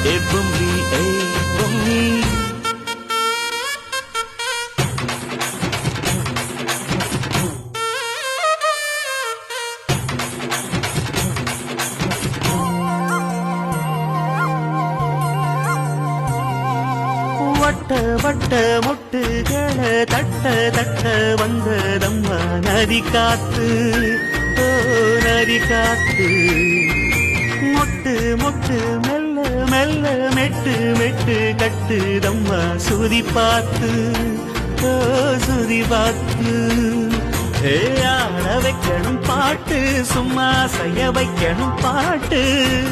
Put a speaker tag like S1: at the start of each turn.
S1: ஏ பொம்மி ஏ பொம்மி வட்ட வட்ட மொட்டுகளை தட்ட தட்ட வந்ததம்மா நதி காத்து ஓ நதி காத்து மொட்டு மொட்டு மெல்ல மெல்ல மெட்டு மெட்டு கட்டுதம்மா சுதி பார்த்து ஓ சுதி பார்த்து ஆட வைக்கணும் பாட்டு சும்மா செய்ய வைக்கணும் பாட்டு